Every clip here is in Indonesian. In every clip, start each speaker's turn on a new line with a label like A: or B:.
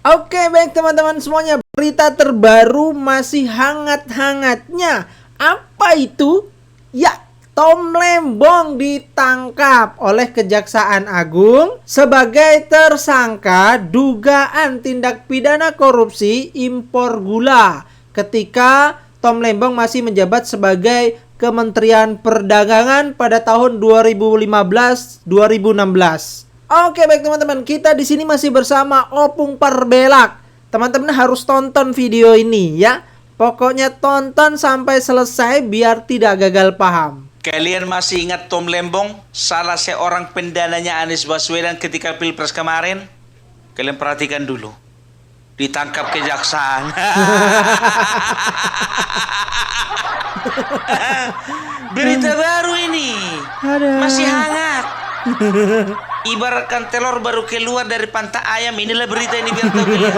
A: Oke, baik teman-teman semuanya, berita terbaru masih hangat-hangatnya. Apa itu? Ya, Tom Lembong ditangkap oleh Kejaksaan Agung sebagai tersangka dugaan tindak pidana korupsi impor gula ketika Tom Lembong masih menjabat sebagai Kementerian Perdagangan pada tahun 2015-2016. Oke, baik teman-teman, kita di sini masih bersama Opung Perbelak. Teman-teman harus tonton video ini ya. Pokoknya tonton sampai selesai biar tidak gagal paham.
B: Kalian masih ingat Tom Lembong, salah seorang pendananya Anies Baswedan ketika Pilpres kemarin? Kalian perhatikan dulu. Ditangkap kejaksaan. Berita baru ini. Masih hangat. Ibaratkan telur baru keluar dari pantai ayam. Inilah berita ini biar tahu kalian.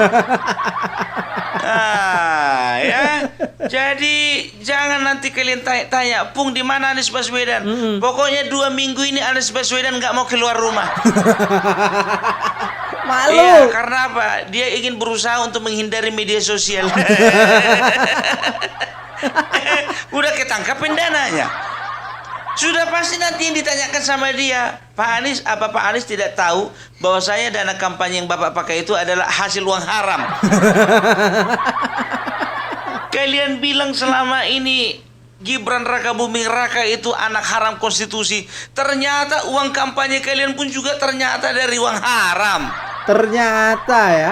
B: Ya. Jadi jangan nanti kalian tanya, Pung di mana Anies Baswedan? Pokoknya 2 minggu ini Anies Baswedan nggak mau keluar rumah.
A: Malu.
B: Iya, karena apa? Dia ingin berusaha untuk menghindari media sosial. Udah ketangkap pendananya. Sudah pasti nanti yang ditanyakan sama dia, Pak Anies, apa Pak Anies tidak tahu bahwa saya dana kampanye yang Bapak pakai itu adalah hasil uang haram? Kalian bilang selama ini Gibran Raka Buming Raka itu anak haram konstitusi. Ternyata uang kampanye kalian pun juga ternyata dari uang haram.
A: Ternyata ya.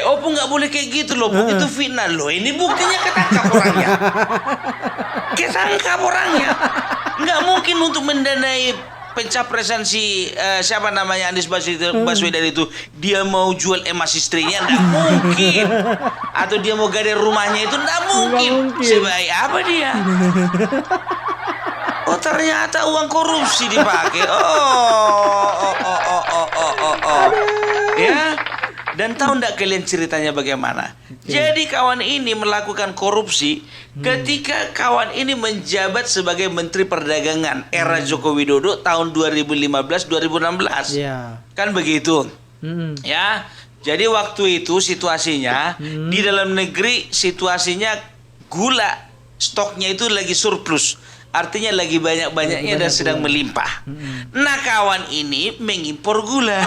B: Opung nggak boleh kayak gitu loh, itu fitnah loh. Ini buktinya ketangkap orangnya. Ketangkap orangnya. Nggak mungkin untuk mendanai pencapresan siapa namanya Anies Baswedan itu dia mau jual emas istrinya, nggak mungkin. Atau dia mau gade rumahnya itu nggak mungkin. Sebaik apa dia? Oh ternyata uang korupsi dipakai. Ya. Dan tahu nggak kalian ceritanya bagaimana? Jadi kawan ini melakukan korupsi ketika kawan ini menjabat sebagai Menteri Perdagangan era Joko Widodo tahun 2015-2016. Kan begitu. Ya. Jadi waktu itu situasinya di dalam negeri situasinya gula stoknya itu lagi surplus. Artinya lagi banyak-banyaknya dan sedang melimpah. Nah kawan ini mengimpor gula.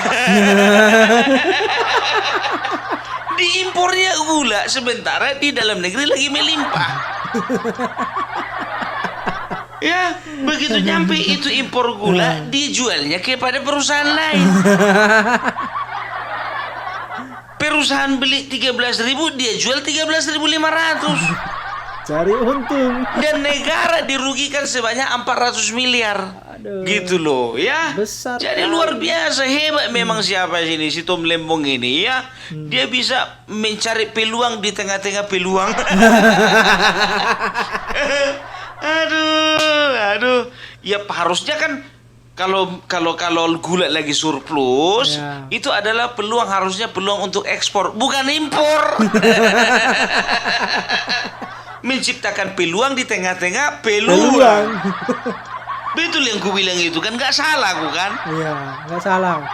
B: Diimpornya gula sementara di dalam negeri lagi melimpah. Ya, begitu nyampe itu impor gula, dijualnya kepada perusahaan lain. Perusahaan beli 13.000, dia jual 13.500.
A: Cari untung.
B: Dan negara dirugikan sebanyak 400 miliar.
A: Aduh.
B: Gitu loh ya.
A: Besar.
B: Jadi luar biasa hebat memang siapa sini si Tom Lembong ini ya. Dia bisa mencari peluang di tengah-tengah peluang. Aduh. Ya harusnya kan kalau gula lagi surplus, itu adalah harusnya peluang untuk ekspor, bukan impor. Menciptakan peluang di tengah-tengah peluang. Betul yang ku bilang itu kan, nggak salah aku kan?
A: Iya, nggak salah.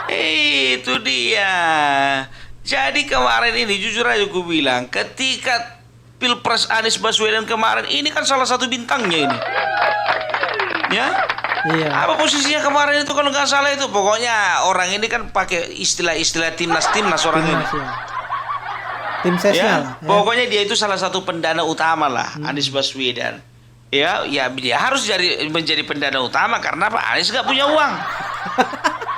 B: Itu dia. Jadi kemarin ini jujur aja ku bilang, ketika Pilpres Anies Baswedan kemarin ini kan salah satu bintangnya ini. Ya?
A: Iya.
B: Apa posisinya kemarin itu kalau nggak salah itu? Pokoknya orang ini kan pakai istilah timnas orang ini.
A: Ya. Tim sesnya lah.
B: Ya. Pokoknya dia itu salah satu pendana utama lah, Anies Baswedan. Ya dia harus menjadi pendana utama karena Pak Anies nggak punya uang.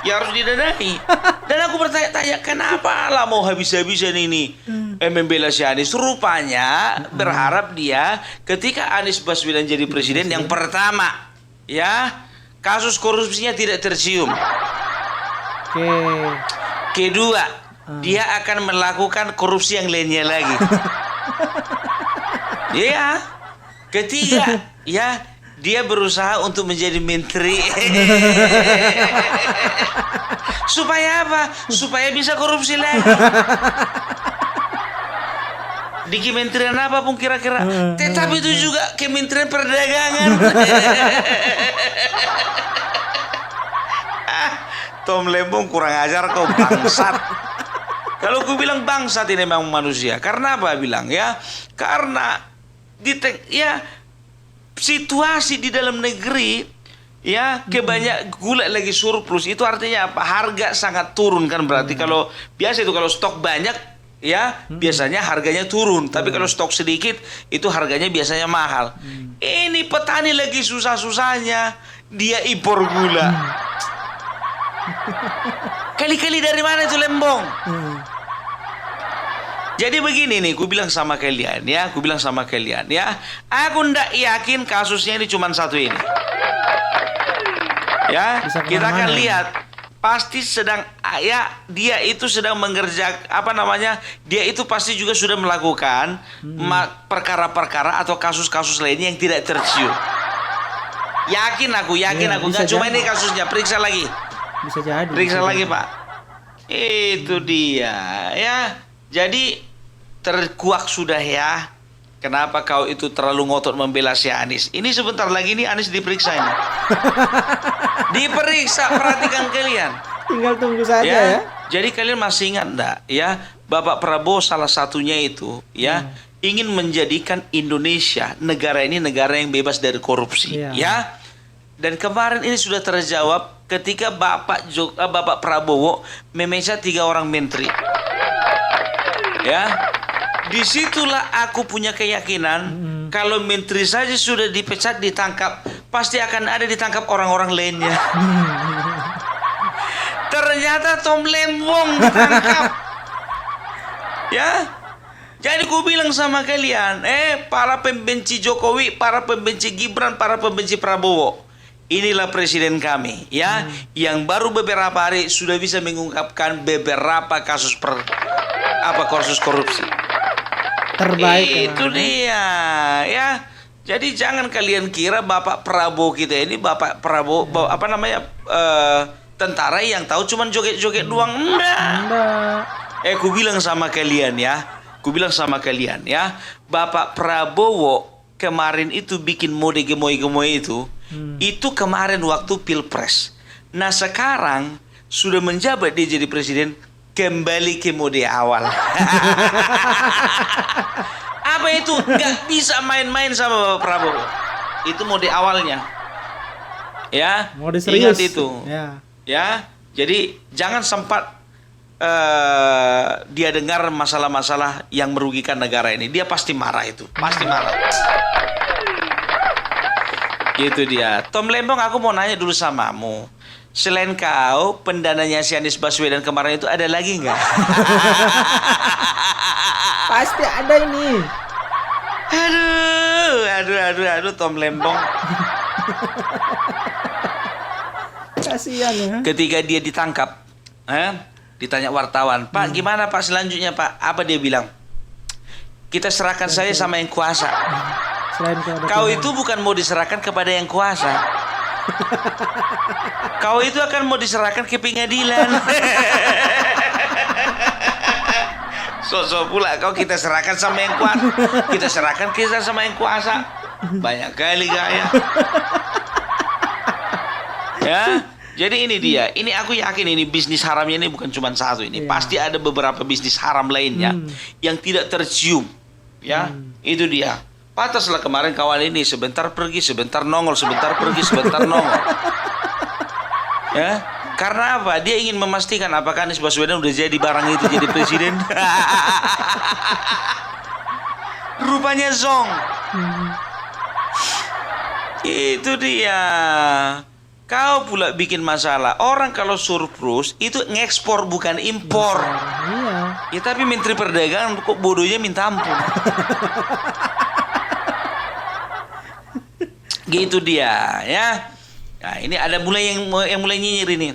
B: Ya harus didanai. Dan aku bertanya-tanya kenapa lah mau habis-habisan ini membela si Anies. Rupanya berharap dia ketika Anies Baswedan jadi presiden yang pertama, ya kasus korupsinya tidak tercium. Kedua, dia akan melakukan korupsi yang lainnya lagi. Ya. Ketiga, ya dia berusaha untuk menjadi menteri. Supaya apa? Supaya bisa korupsi lagi. Di kementerian apa pun kira-kira. Tetapi itu juga Kementerian Perdagangan. Tom Lembong kurang ajar kau bangsat. Kalau ku bilang bangsat ini memang manusia. Karena apa bilang ya? Karena situasi di dalam negeri ya kebanyak gula lagi surplus, itu artinya apa? Harga sangat turun kan, berarti kalau biasa itu kalau stok banyak ya biasanya harganya turun, tapi kalau stok sedikit itu harganya biasanya mahal. Ini petani lagi susah-susahnya dia impor gula. Kali-kali dari mana itu Lembong? Jadi begini nih, aku bilang sama kalian ya, aku ndak yakin kasusnya ini cuma satu ini. Ya,
A: Bisa
B: kita akan
A: kemana-mana.
B: lihat. Pasti sedang dia itu sedang mengerjakan dia itu pasti juga sudah melakukan perkara-perkara atau kasus-kasus lainnya yang tidak tercium. Yakin aku
A: Iya,
B: nggak
A: bisa
B: cuma
A: jadi.
B: ini kasusnya, periksa lagi
A: Bisa jadi.
B: Pak. Itu dia ya. Jadi terkuak sudah ya. Kenapa kau itu terlalu ngotot membela si Anies? Ini sebentar lagi nih Anies diperiksa ini. Diperiksa, perhatikan kalian.
A: Tinggal tunggu saja ya.
B: Jadi kalian masih ingat enggak ya, Bapak Prabowo salah satunya itu ya ingin menjadikan Indonesia negara ini negara yang bebas dari korupsi
A: Iya.
B: ya. Dan kemarin ini sudah terjawab ketika Bapak Prabowo memecat 3 orang menteri. Ya. Disitulah aku punya keyakinan kalau menteri saja sudah dipecat, ditangkap, pasti akan ada ditangkap orang-orang lainnya. Ternyata Tom Lembong ditangkap. Ya. Jadi ku bilang sama kalian, para pembenci Jokowi, para pembenci Gibran, para pembenci Prabowo, inilah presiden kami, ya, yang baru beberapa hari sudah bisa mengungkapkan beberapa kasus kasus korupsi.
A: Terbaik.
B: Itu dia, ya. Jadi jangan kalian kira Bapak Prabowo kita ini tentara yang tahu cuman joget-joget doang. Enggak. Ku bilang sama kalian ya, Bapak Prabowo kemarin itu bikin mode gemoy-gemoy itu kemarin waktu Pilpres. Nah sekarang sudah menjabat dia jadi presiden, kembali ke mode awal. Apa itu? Gak bisa main-main sama Bapak Prabowo. Itu mode awalnya. Ya,
A: Mode serius.
B: ingat itu. Ya, jadi jangan sempat dia dengar masalah-masalah yang merugikan negara ini. Dia pasti marah itu, pasti marah. Gitu dia. Tom Lembong, aku mau nanya dulu samamu. Selain kau, pendananya si Anies Baswedan kemarin itu ada lagi nggak?
A: Pasti ada ini.
B: Aduh, Tom Lembong.
A: Kasihan ya.
B: Ketika dia ditangkap, ditanya wartawan, Pak, gimana Pak selanjutnya Pak? Apa dia bilang? Kita serahkan saja sama yang kuasa.
A: Selain
B: Kau itu bukan mau diserahkan kepada yang kuasa. Kau itu akan mau diserahkan ke pengadilan. So pula kau kita serahkan sama yang kuasa. Kita serahkan kita sama yang kuasa. Banyak kali gaya. Ya. Jadi ini dia. Ini aku yakin ini bisnis haramnya ini bukan cuma satu ini.
A: Iya.
B: Pasti ada beberapa bisnis haram lainnya yang tidak tercium. Ya, itu dia. Pantaslah kemarin kawan ini sebentar pergi, sebentar nongol, sebentar pergi, sebentar nongol. Ya, karena apa? Dia ingin memastikan apakah Anies Baswedan udah jadi barang itu jadi presiden. Rupanya zong. Itu dia. Kau pula bikin masalah. Orang kalau surplus itu ngekspor bukan impor.
A: Iya.
B: Ya tapi Menteri Perdagangan kok bodohnya minta ampun. Gitu dia, ya. Nah, ini ada mulai yang mulai nyinyir ini.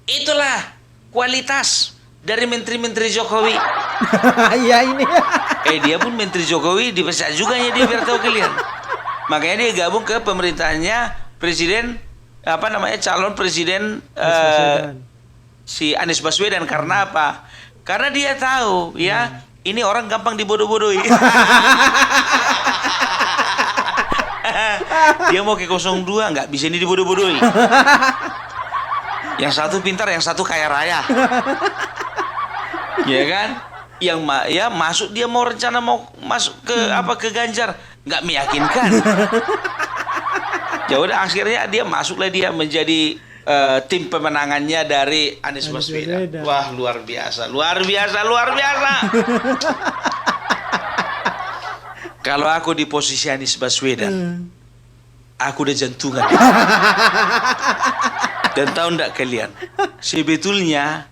B: Itulah kualitas dari menteri-menteri Jokowi.
A: Iya ini.
B: Dia pun menteri Jokowi dipecat juga ya dia, biar tahu kalian. Makanya dia gabung ke pemerintahannya presiden calon presiden si Anies Baswedan. Karena apa? Karena dia tahu ya, ini orang gampang dibodoh-bodohi. Dia mau ke 02 nggak bisa ini dibodoh-bodohi. Yang satu pintar, yang satu kaya raya. Ya kan? Ya masuk, dia mau rencana mau masuk ke Ganjar, nggak meyakinkan. Ya udah, akhirnya dia masuklah, dia menjadi tim pemenangannya dari Anies Baswedan. Wah, luar biasa. Kalau aku di posisi Anies Baswedan, aku udah jantungan. Dan tahu ndak kalian, sebetulnya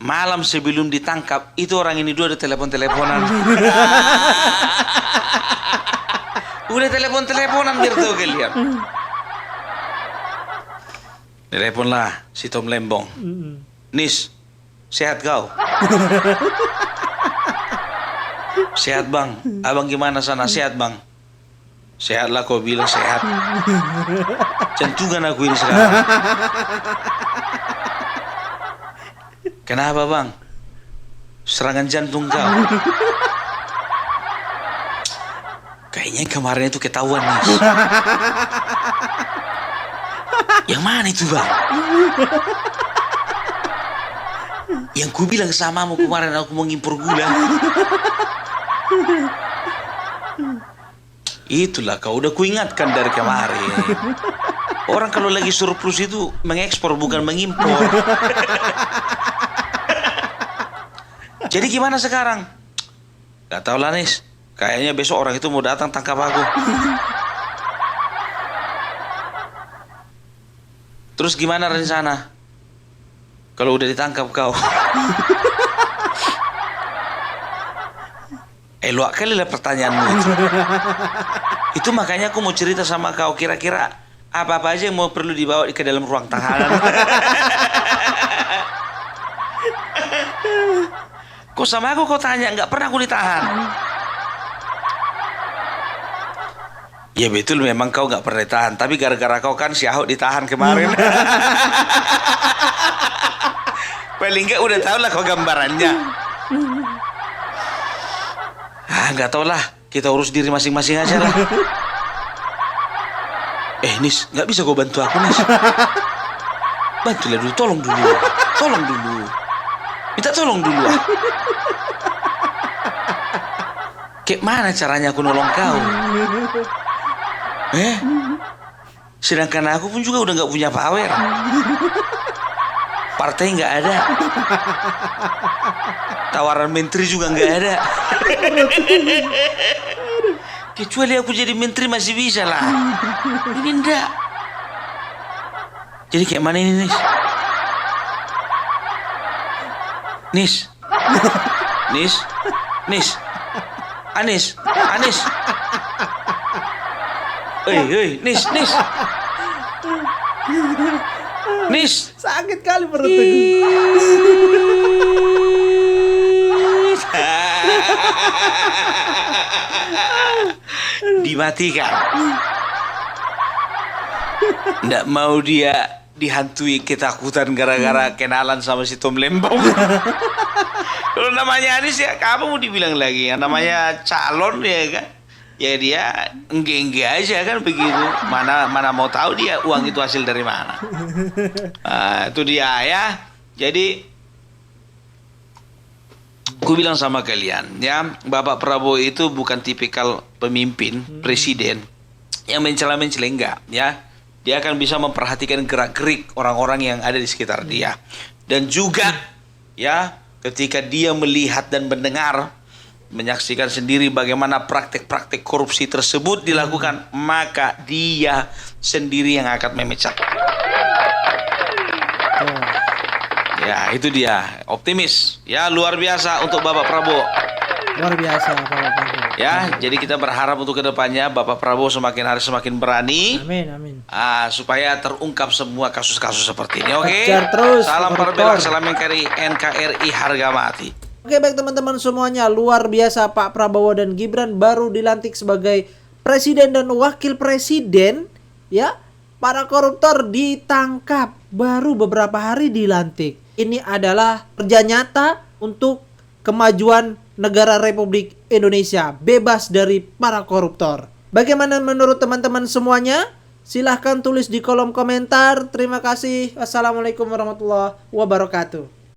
B: malam sebelum ditangkap itu orang ini dua ada telepon-teleponan. Udah telepon-teleponan, biar tahu kalian. Teleponlah si Tom Lembong. Nis, sehat kau? Sehat bang. Abang gimana sana? Sehat bang. Sehatlah, kau bilang sehat. Jantungan aku ini sekarang. Kenapa bang? Serangan jantung kau? Kayaknya kemarin itu ketahuan nih. Yang mana itu bang? Yang ku bilang samamu kemarin aku mau ngimpor gula. Itulah, kau udah kuingatkan dari kemarin. Orang kalau lagi surplus itu mengekspor bukan mengimpor. Jadi gimana sekarang? Gak tahu lah Nis. Kayaknya besok orang itu mau datang tangkap aku. Terus gimana rencana? Kalau udah ditangkap kau? Luak kali lah pertanyaanmu itu. Itu makanya aku mau cerita sama kau, kira-kira apa-apa aja yang mau perlu dibawa ke dalam ruang tahanan. Kok sama aku kau tanya, nggak pernah aku ditahan. Ya betul, memang kau nggak pernah ditahan, tapi gara-gara kau kan si Ahok ditahan kemarin. Paling nggak udah tahu lah kau gambarannya. Nggak tahu lah, kita urus diri masing-masing aja lah. Nis, nggak bisa kau bantu aku Nis? Bantulah dulu, tolong dulu. Minta tolong dulu. Kayak mana caranya aku nolong kau? Sedangkan aku pun juga udah nggak punya power. Partai nggak ada. Tawaran menteri juga nggak ada. Kecuali aku jadi menteri masih bisa lah. Ini enggak. Jadi kayak mana ini Nis? Nis. Anies. Nis.
A: Sakit kali perutku.
B: Dimatikan. Nggak mau dia dihantui ketakutan gara-gara kenalan sama si Tom Lembong. Kalau namanya Anies ya kamu mau dibilang lagi, yang namanya calon ya kan, ya dia enggak aja kan begitu. Mana mau tahu dia uang itu hasil dari mana. Itu dia ya. Jadi aku bilang sama kalian ya, Bapak Prabowo itu bukan tipikal pemimpin presiden yang mencela-mencela, enggak ya. Dia akan bisa memperhatikan gerak-gerik orang-orang yang ada di sekitar dia. Dan juga ya, ketika dia melihat dan mendengar, menyaksikan sendiri bagaimana praktek-praktek korupsi tersebut dilakukan, maka dia sendiri yang akan memecat. Ya, itu dia, optimis. Ya, luar biasa untuk Bapak Prabowo.
A: Luar biasa Bapak Prabowo.
B: Ya, jadi kita berharap untuk kedepannya Bapak Prabowo semakin hari semakin berani.
A: Amin.
B: Supaya terungkap semua kasus-kasus seperti ini. Oke.
A: Kejar terus.
B: Salam perbelak, salam NKRI harga mati.
A: Oke, baik teman-teman semuanya, luar biasa Pak Prabowo dan Gibran baru dilantik sebagai presiden dan wakil presiden ya. Para koruptor ditangkap baru beberapa hari dilantik. Ini adalah kerja nyata untuk kemajuan negara Republik Indonesia bebas dari para koruptor. Bagaimana menurut teman-teman semuanya? Silahkan tulis di kolom komentar. Terima kasih. Wassalamualaikum warahmatullahi wabarakatuh.